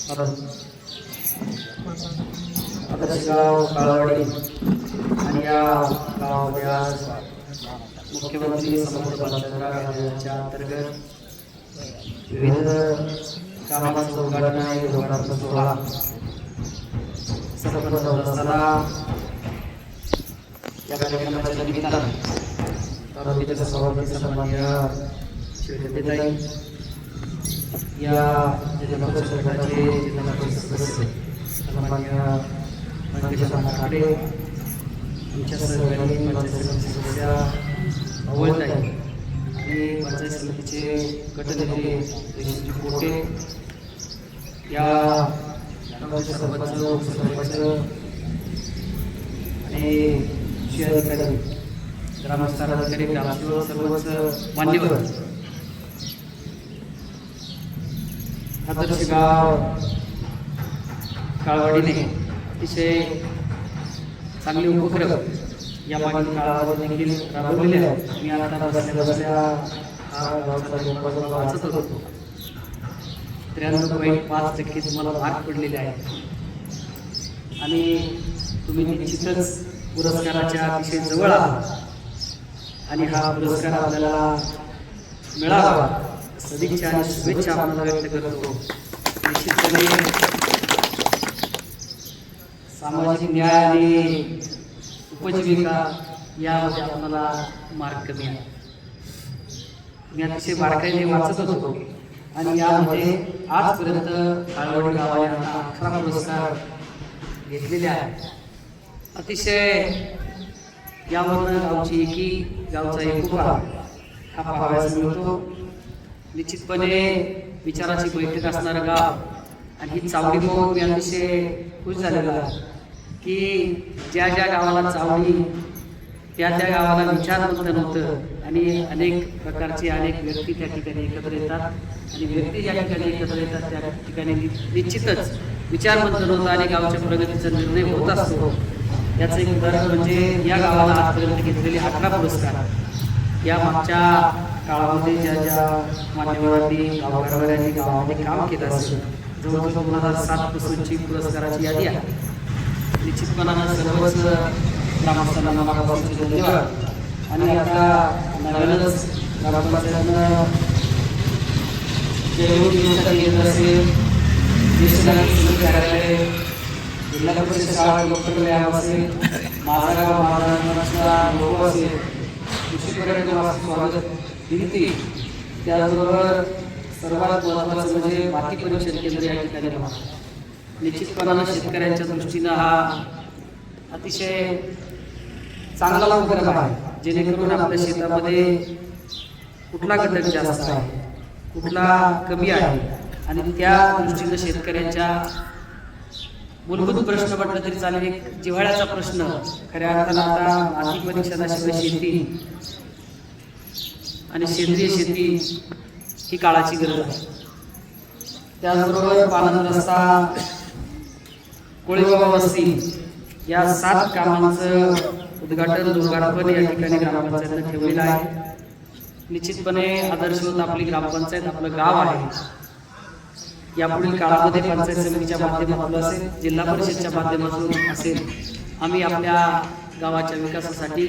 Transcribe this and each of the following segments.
आदर्श गाव काळवाडी आणि या गावामध्ये आज मुख्यमंत्री समर्थ बालचंद्रराव यांच्या अंतर्गत विविध कामांचं उद्घाटन आणि लोकार्पण सोहळा संपन्न होत असताना या कार्यक्रमाच्या निमित्तानं तालुक्याच्या सभापती सन्माननीय शिवजयताई, या जिल्हा परिषद गटाचे जिल्हा परिषद सदस्य सन्माननीय मंगेश ठाकरे, आमच्या सहकारी पंचायत समिती सदस्या अवलताई आणि पंचायत समितीचे गटनेते रेशमजी कोटे, या गावचे सरपंच, उपसरपंच आणि कृषी अधिकारी, ग्रामविस्तार अधिकारी, ग्रामसेवक, सर्वच मान्यवर, आदर्श गाव काळवाडीने अतिशय चांगले उपक्रम या मागील काळामध्ये देखील राबवलेले आहेत. मी आता बसल्या हा गावचा वाचत होतो. 93.5% तुम्हाला मार्क पडलेले आहेत आणि तुम्ही निश्चितच पुरस्काराच्या अतिशय जवळ आहात आणि हा पुरस्कार आपल्याला मिळावा सदिच्छा आणि शुभेच्छा आपल्याला व्यक्त करतो. निश्चितपणे सामाजिक न्याय आणि उपजीविका यामध्ये आपल्याला मार्क कमी आहे. मी अतिशय बारकाईने वाचत होतो आणि यामध्ये आजपर्यंत काळवाडी गावाने 11 पुरस्कार घेतलेले आहेत. अतिशय यावरून गावची एकी, गावचा एकोपा हा पाहावयास मिळतो. निश्चितपणे विचाराची बैठक असणारं गाव आणि ही चावडी बघून मी अतिशय खुश झालेलो आहे की ज्या ज्या गावाला चावडी त्या त्या गावाला विचार मंथन होतं आणि अनेक प्रकारचे अनेक व्यक्ती त्या ठिकाणी एकत्र येतात आणि व्यक्ती ज्या ठिकाणी एकत्र येतात त्या ठिकाणी निश्चितच विचार मंथन होतं आणि गावच्या प्रगतीचा निर्णय होत असतो. याचं एक उदाहरण म्हणजे या गावाला आजपर्यंत घेतलेले 11 पुरस्कार. या मागच्या काळामध्ये ज्या ज्या मान्यवरांनी गावकऱ्यांनी गावामध्ये काम केलं असेल जवळजवळ 2007 पासूनची पुरस्काराची यादी आहे. निश्चितपणानं सर्वच ग्रामस्थांना मनापासून धन्यवाद. आणि आता नव्यानंच ग्रामपंचायतनं केंद्र असेल, ज्येष्ठ नागरिक कार्यालय, जिल्हा परिषद शाळा लोककला असेल, माझा गाव माझा लोक असेल, कृषी पर्यटन स्वागत भिंती, त्याचबरोबर सर्वात महत्त्वाचं म्हणजे माती परीक्षण केंद्र या ठिकाणी राहतं. निश्चितपणानं शेतकऱ्यांच्या दृष्टीनं हा अतिशय चांगला उपक्रम आहे, जेणेकरून आपल्या शेतामध्ये कुठला घटक जास्त आहे, कुठला कमी आहे आणि त्या दृष्टीनं शेतकऱ्यांच्या मूलभूत प्रश्न म्हटलं तरी चालेल, एक जिव्हाळ्याचा प्रश्न खऱ्या अर्थानं आता माती परीक्षणाशिवाय शेती आणि सेंद्रिय शेती ही काळाची गरज आहे. त्याचबरोबर पाणंद रस्ता, कोळीबाबा वस्ती या 7 कामांचं उद्घाटन लोकार्पण या ठिकाणी ग्रामपंचायतनं ठेवलेलं आहे. निश्चितपणे आदर्शवत आपली ग्रामपंचायत आपलं गाव आहे. यापुढील काळामध्ये पंचायत समितीच्या माध्यमातून असेल, जिल्हा परिषदच्या माध्यमातून असेल, आम्ही आपल्या गावाच्या विकासासाठी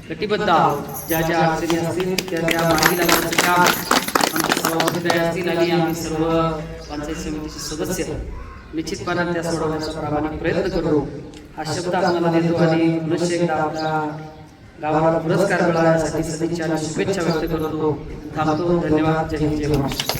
कटिबद्ध आहोत. ज्या ज्या अडचणी असतील त्या त्या मार्गी लागण्याचं काम आमच्या सभापती असतील आणि आम्ही सर्व पंचायत समितीचे सदस्य निश्चितपणे त्या सोडवण्याचा प्रामाणिक प्रयत्न करू हा शब्द आपल्याला देतो आणि पुनश्च एकदा आपल्या गावाला पुरस्कार मिळवण्यासाठी सदिच्छा आणि शुभेच्छा व्यक्त करतो. थांबतो. धन्यवाद. जय हिंद, जय महाराष्ट्र.